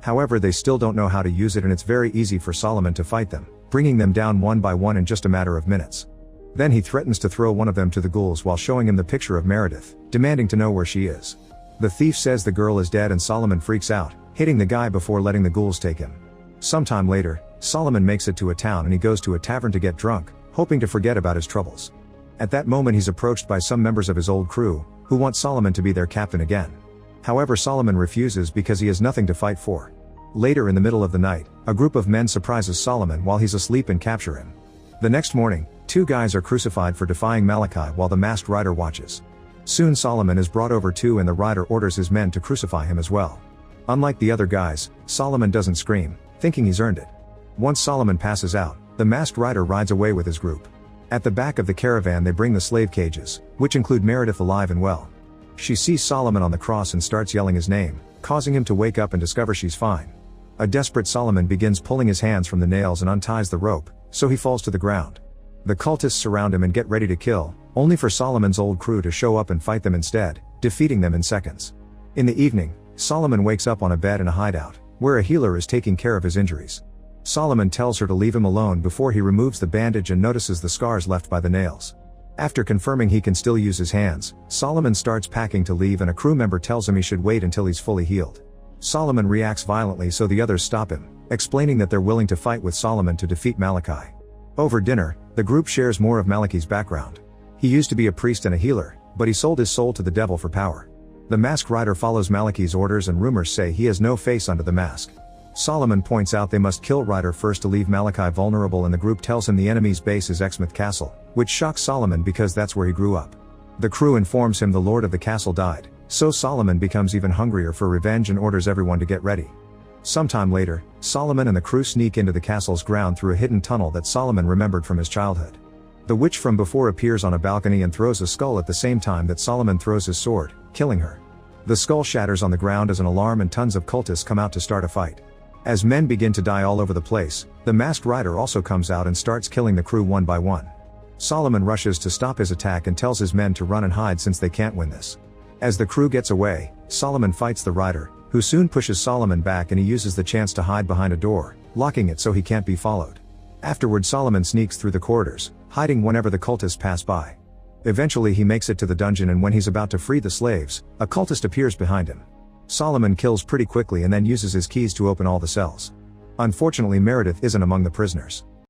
However, they still don't know how to use it, and it's very easy for Solomon to fight them, bringing them down one by one in just a matter of minutes. Then he threatens to throw one of them to the ghouls while showing him the picture of Meredith, demanding to know where she is. The thief says the girl is dead and Solomon freaks out, hitting the guy before letting the ghouls take him. Sometime later, Solomon makes it to a town and he goes to a tavern to get drunk, hoping to forget about his troubles. At that moment he's approached by some members of his old crew, who want Solomon to be their captain again. However, Solomon refuses because he has nothing to fight for. Later in the middle of the night, a group of men surprises Solomon while he's asleep and capture him. The next morning, two guys are crucified for defying Malachi while the masked rider watches. Soon Solomon is brought over too, and the rider orders his men to crucify him as well. Unlike the other guys, Solomon doesn't scream, thinking he's earned it. Once Solomon passes out, the masked rider rides away with his group. At the back of the caravan they bring the slave cages, which include Meredith alive and well. She sees Solomon on the cross and starts yelling his name, causing him to wake up and discover she's fine. A desperate Solomon begins pulling his hands from the nails and unties the rope, so he falls to the ground. The cultists surround him and get ready to kill, only for Solomon's old crew to show up and fight them instead, defeating them in seconds. In the evening, Solomon wakes up on a bed in a hideout, where a healer is taking care of his injuries. Solomon tells her to leave him alone before he removes the bandage and notices the scars left by the nails. After confirming he can still use his hands, Solomon starts packing to leave, and a crew member tells him he should wait until he's fully healed. Solomon reacts violently, so the others stop him, explaining that they're willing to fight with Solomon to defeat Malachi. Over dinner, the group shares more of Malachi's background. He used to be a priest and a healer, but he sold his soul to the devil for power. The masked rider follows Malachi's orders, and rumors say he has no face under the mask. Solomon points out they must kill Rider first to leave Malachi vulnerable, and the group tells him the enemy's base is Exmouth Castle, which shocks Solomon because that's where he grew up. The crew informs him the lord of the castle died, so Solomon becomes even hungrier for revenge and orders everyone to get ready. Sometime later, Solomon and the crew sneak into the castle's ground through a hidden tunnel that Solomon remembered from his childhood. The witch from before appears on a balcony and throws a skull at the same time that Solomon throws his sword, killing her. The skull shatters on the ground as an alarm, and tons of cultists come out to start a fight. As men begin to die all over the place, the masked rider also comes out and starts killing the crew one by one. Solomon rushes to stop his attack and tells his men to run and hide since they can't win this. As the crew gets away, Solomon fights the rider, who soon pushes Solomon back, and he uses the chance to hide behind a door, locking it so he can't be followed. Afterward, Solomon sneaks through the corridors, hiding whenever the cultists pass by. Eventually he makes it to the dungeon, and when he's about to free the slaves, a cultist appears behind him. Solomon kills pretty quickly and then uses his keys to open all the cells. Unfortunately, Meredith isn't among the prisoners.